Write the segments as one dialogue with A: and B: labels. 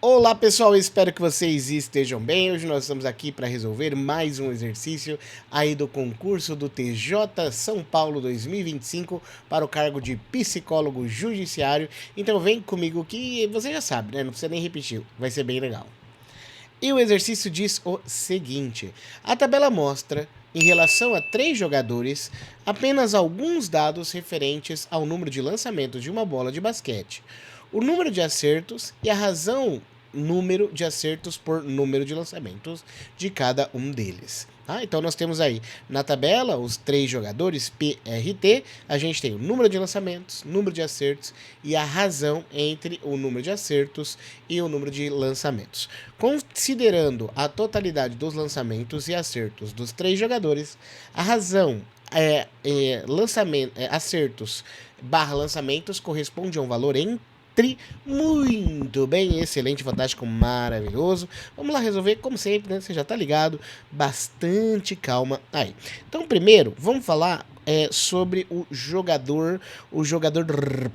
A: Olá pessoal, espero que vocês estejam bem. Hoje nós estamos aqui para resolver mais um exercício aí do concurso do TJ São Paulo 2025 para o cargo de psicólogo judiciário. Então vem comigo que você já sabe, né? Não precisa nem repetir, vai ser bem legal. E o exercício diz o seguinte: a tabela mostra, em relação a 3 jogadores, apenas alguns dados referentes ao número de lançamentos de uma bola de basquete, o número de acertos e a razão número de acertos por número de lançamentos de cada um deles. Então nós temos aí na tabela os 3 jogadores PRT, a gente tem o número de lançamentos, número de acertos e a razão entre o número de acertos e o número de lançamentos. Considerando a totalidade dos lançamentos e acertos dos 3 jogadores, a razão acertos barra lançamentos corresponde a um valor em muito bem, excelente, fantástico, maravilhoso. Vamos lá resolver, como sempre, né? Você já tá ligado, bastante calma aí. Então, primeiro, vamos falar sobre o jogador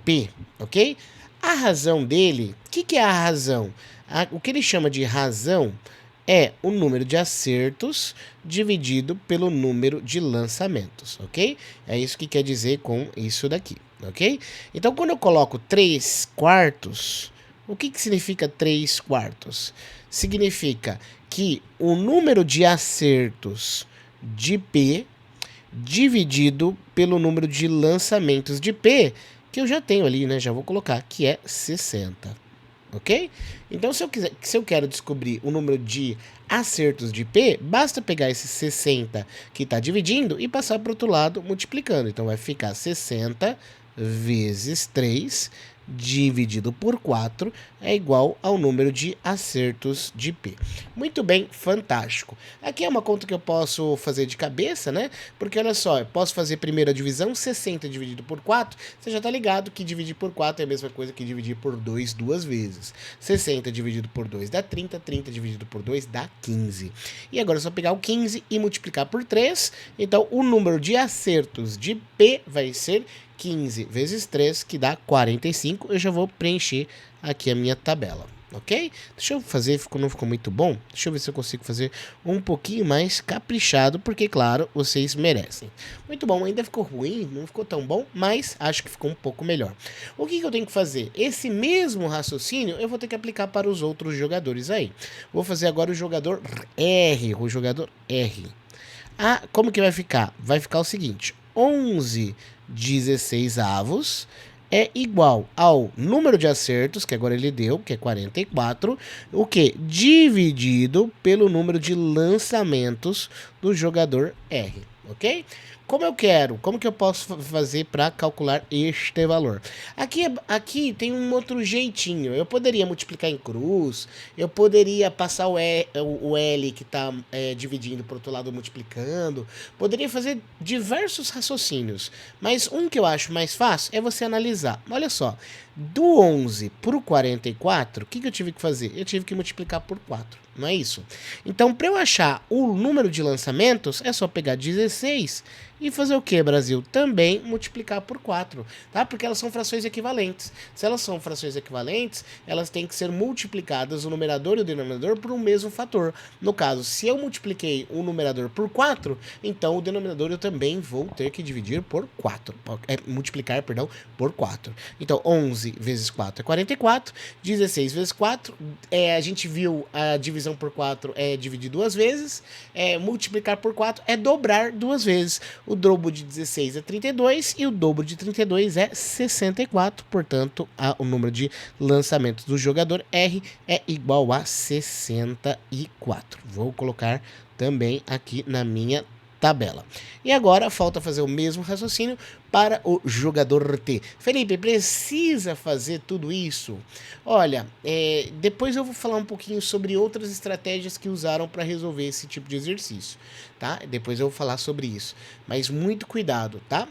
A: P, ok? A razão dele, o que é a razão? O que ele chama de razão é o número de acertos dividido pelo número de lançamentos, ok? É isso que quer dizer com isso daqui, ok? Então, quando eu coloco 3 quartos, o que significa 3 quartos? Significa que o número de acertos de P dividido pelo número de lançamentos de P, que eu já tenho ali, né? Já vou colocar, que é 60. Ok? Então, se eu quero descobrir o número de acertos de P, basta pegar esse 60 que está dividindo e passar para o outro lado multiplicando. Então, vai ficar 60 vezes 3 dividido por 4 é igual ao número de acertos de P. Muito bem, fantástico. Aqui é uma conta que eu posso fazer de cabeça, né? Porque olha só, eu posso fazer primeiro a divisão, 60 dividido por 4, você já está ligado que dividir por 4 é a mesma coisa que dividir por 2 duas vezes. 60 dividido por 2 dá 30, 30 dividido por 2 dá 15. E agora é só pegar o 15 e multiplicar por 3, então o número de acertos de P vai ser 15 vezes 3, que dá 45. Eu já vou preencher aqui a minha tabela, ok? Deixa eu fazer, não ficou muito bom? Deixa eu ver se eu consigo fazer um pouquinho mais caprichado, porque, claro, vocês merecem. Muito bom, ainda ficou ruim, não ficou tão bom, mas acho que ficou um pouco melhor. O que eu tenho que fazer? Esse mesmo raciocínio eu vou ter que aplicar para os outros jogadores aí. Vou fazer agora o jogador R, como que vai ficar? Vai ficar o seguinte: 11 16avos é igual ao número de acertos, que agora ele deu, que é 44, o que? Dividido pelo número de lançamentos do jogador R, ok? Como que eu posso fazer para calcular este valor? Aqui tem um outro jeitinho. Eu poderia multiplicar em cruz, eu poderia passar o L que está dividindo para o outro lado multiplicando, poderia fazer diversos raciocínios, mas um que eu acho mais fácil é você analisar. Olha só, do 11 para o 44, o que eu tive que fazer? Eu tive que multiplicar por 4, não é isso? Então, para eu achar o número de lançamentos, é só pegar 16 e fazer o que, Brasil? Também multiplicar por 4, tá? Porque elas são frações equivalentes. Se elas são frações equivalentes, elas têm que ser multiplicadas, o numerador e o denominador, por um mesmo fator. No caso, se eu multipliquei o numerador por 4, então o denominador eu também vou ter que dividir por 4. Multiplicar, perdão, por 4. Então, 11 vezes 4 é 44, 16 vezes 4, a gente viu a divisão por 4 é dividir duas vezes, multiplicar por 4 é dobrar duas vezes. O dobro de 16 é 32 e o dobro de 32 é 64, portanto, o número de lançamentos do jogador R é igual a 64. Vou colocar também aqui na minha tabela. E agora falta fazer o mesmo raciocínio para o jogador T. Felipe, precisa fazer tudo isso? Olha, depois eu vou falar um pouquinho sobre outras estratégias que usaram para resolver esse tipo de exercício, tá? Depois eu vou falar sobre isso. Mas muito cuidado, tá?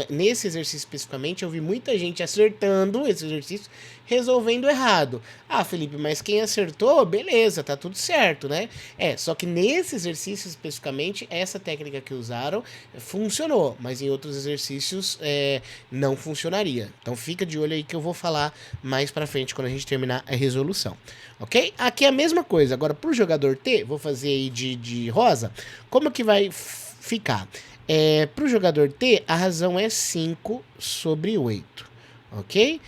A: Nesse exercício especificamente, eu vi muita gente acertando esse exercício, resolvendo errado. Ah, Felipe, mas quem acertou, beleza, tá tudo certo, né? Só que nesse exercício especificamente, essa técnica que usaram funcionou, mas em outros exercícios exercícios não funcionaria. Então fica de olho aí que eu vou falar mais pra frente quando a gente terminar a resolução, ok? Aqui é a mesma coisa, agora pro jogador T, vou fazer aí de rosa, como que vai ficar? Pro jogador T, a razão é 5 sobre 8, ok?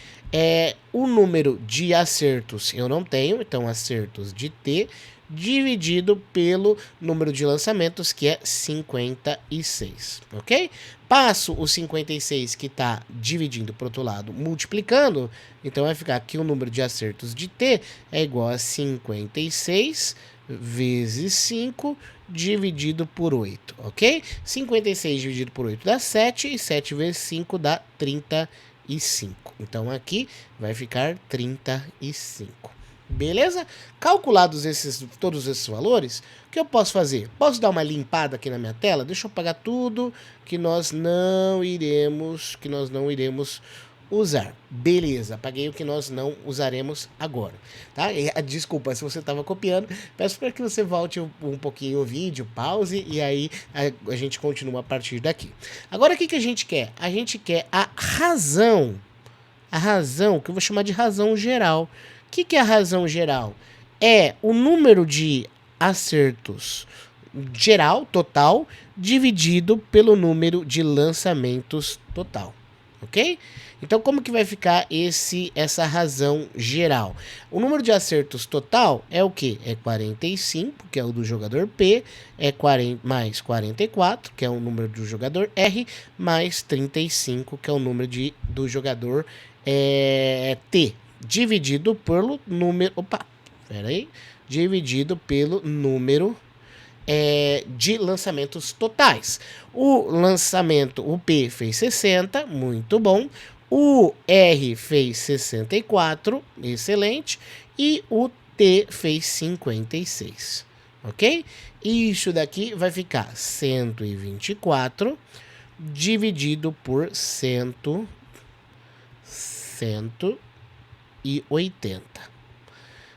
A: O número de acertos eu não tenho, então acertos de T dividido pelo número de lançamentos, que é 56, ok? Passo o 56 que está dividindo para o outro lado, multiplicando, então vai ficar que o número de acertos de T é igual a 56 vezes 5 dividido por 8, ok? 56 dividido por 8 dá 7, e 7 vezes 5 dá 35. Então aqui vai ficar 35. Beleza? Calculados todos esses valores, o que eu posso fazer? Posso dar uma limpada aqui na minha tela? Deixa eu apagar tudo que nós não iremos usar. Beleza, apaguei o que nós não usaremos agora, tá? Desculpa se você estava copiando, peço para que você volte um pouquinho o vídeo, pause e aí a gente continua a partir daqui. Agora o que a gente quer? A gente quer a razão que eu vou chamar de razão geral. O que é a razão geral? É o número de acertos geral, total, dividido pelo número de lançamentos total, ok? Então, como que vai ficar essa razão geral? O número de acertos total é o quê? É 45, que é o do jogador P, mais 44, que é o número do jogador R, mais 35, que é o número do jogador T, dividido pelo número... dividido pelo número de lançamentos totais. O P fez 60, muito bom. O R fez 64, excelente. E o T fez 56, ok? Isso daqui vai ficar 124 dividido por 180.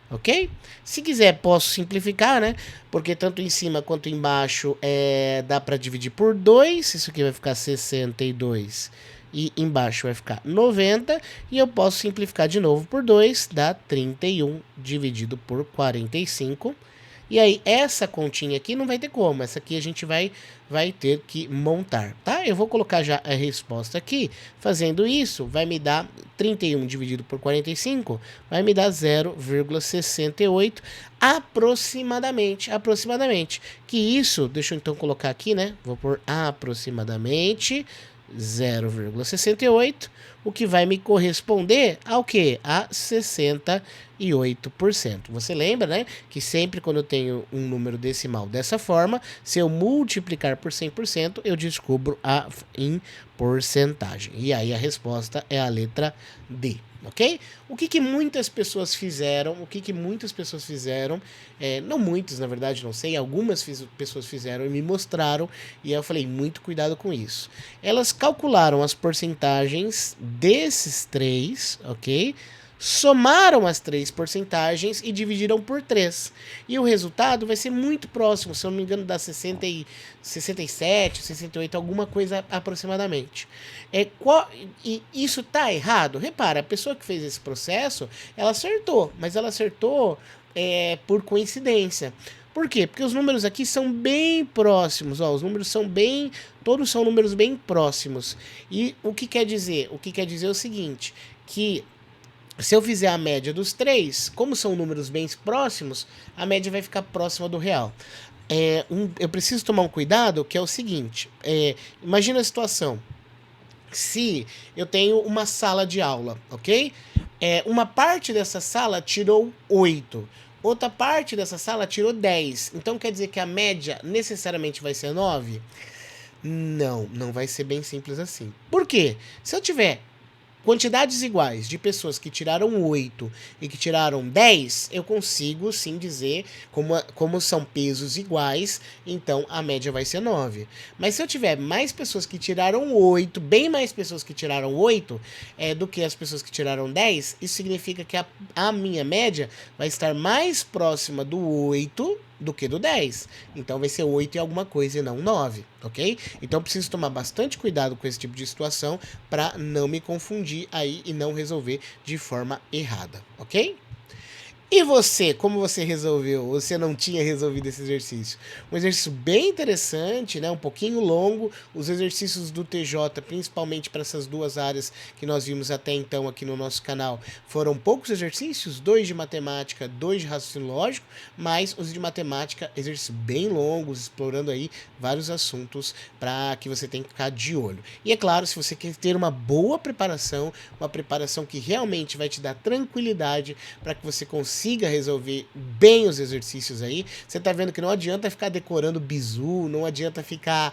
A: Ok? Se quiser, posso simplificar, né? Porque tanto em cima quanto embaixo dá para dividir por 2. Isso aqui vai ficar 62 e embaixo vai ficar 90. E eu posso simplificar de novo por 2, dá 31 dividido por 45. E aí, essa continha aqui não vai ter como. Essa aqui a gente vai ter que montar, tá? Eu vou colocar já a resposta aqui. Fazendo isso, vai me dar 31 dividido por 45, vai me dar 0,68 aproximadamente. Que isso, deixa eu então colocar aqui, né? Vou pôr aproximadamente 0,68, o que vai me corresponder ao quê? A 68%. Você lembra, né, que sempre quando eu tenho um número decimal dessa forma, se eu multiplicar por 100%, eu descubro em porcentagem. E aí a resposta é a letra D. Ok? O que muitas pessoas fizeram, não muitos, na verdade, não sei, algumas pessoas fizeram e me mostraram, e eu falei, muito cuidado com isso. Elas calcularam as porcentagens desses três, ok? Somaram as 3 porcentagens e dividiram por 3. E o resultado vai ser muito próximo, se eu não me engano, dá 67, 68, alguma coisa aproximadamente. E isso tá errado? Repara, a pessoa que fez esse processo, ela acertou, mas ela acertou por coincidência. Por quê? Porque os números aqui são bem próximos, ó, os números são todos são números bem próximos. E o que quer dizer? O que quer dizer é o seguinte, que se eu fizer a média dos três, como são números bem próximos, a média vai ficar próxima do real. Eu preciso tomar um cuidado, que é o seguinte, imagina a situação, se eu tenho uma sala de aula, ok? Uma parte dessa sala tirou 8, outra parte dessa sala tirou 10, então quer dizer que a média necessariamente vai ser 9? Não vai ser bem simples assim. Por quê? Se eu tiver quantidades iguais de pessoas que tiraram 8 e que tiraram 10, eu consigo sim dizer, como são pesos iguais, então a média vai ser 9. Mas se eu tiver mais pessoas que tiraram 8, bem mais pessoas que tiraram 8 do que as pessoas que tiraram 10, isso significa que a minha média vai estar mais próxima do 8 do que do 10. Então vai ser 8 e alguma coisa e não 9, ok? Então preciso tomar bastante cuidado com esse tipo de situação para não me confundir aí e não resolver de forma errada, ok? E você, como você resolveu? Você não tinha resolvido esse exercício? Um exercício bem interessante, né? Um pouquinho longo. Os exercícios do TJ, principalmente para essas duas áreas que nós vimos até então aqui no nosso canal, foram poucos exercícios, 2 de matemática, 2 de raciocínio lógico, mas os de matemática, exercícios bem longos, explorando aí vários assuntos para que você tenha que ficar de olho. E é claro, se você quer ter uma boa preparação, uma preparação que realmente vai te dar tranquilidade para que você consiga resolver bem os exercícios aí. Você tá vendo que não adianta ficar decorando bizu, não adianta ficar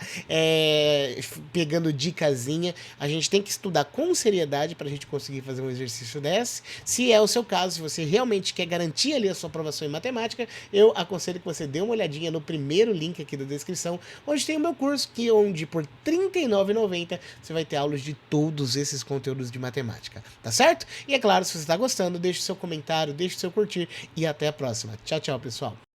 A: pegando dicasinha. A gente tem que estudar com seriedade para a gente conseguir fazer um exercício desse. Se é o seu caso, se você realmente quer garantir ali a sua aprovação em matemática, eu aconselho que você dê uma olhadinha no primeiro link aqui da descrição, onde tem o meu curso, onde por R$ 39,90 você vai ter aulas de todos esses conteúdos de matemática, tá certo? E é claro, se você está gostando, deixe o seu comentário, deixe o seu curtir e até a próxima. Tchau, tchau, pessoal.